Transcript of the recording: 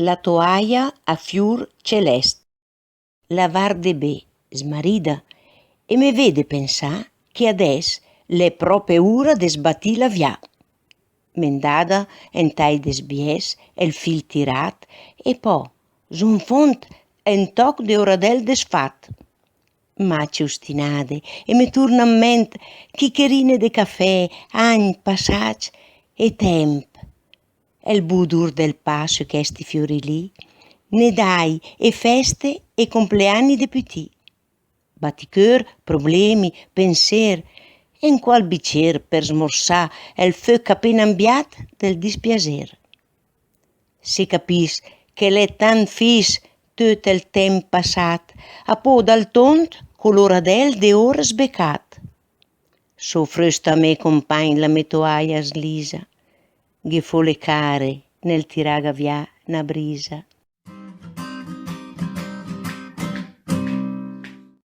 La toaia a fiur celest. La var de bé, smarida, e me vede pensà che ades l'é pròpe ora de sbattî l'avià. Mendada entai desbiès, el fil tirat e pò, son font, un tòc de oradel desfat. Matge ostinade, e me torna in ment chicherine de cafè, agn passats e temp. El bodor del pà su questi fiorilì, nedai e feste e compleanni de putì. Batticcheur, problemi, penser, e un qual bicer per smorzâ el feuc appena ambiat del dispiaser. Se capís che l'é tant fis tot el temp passat, a pò dal tont co l'oradel de ora sbecat. So freusta a mê compagn la me toaia slisa, ghe fo le care nel tirâ avià 'na brisa.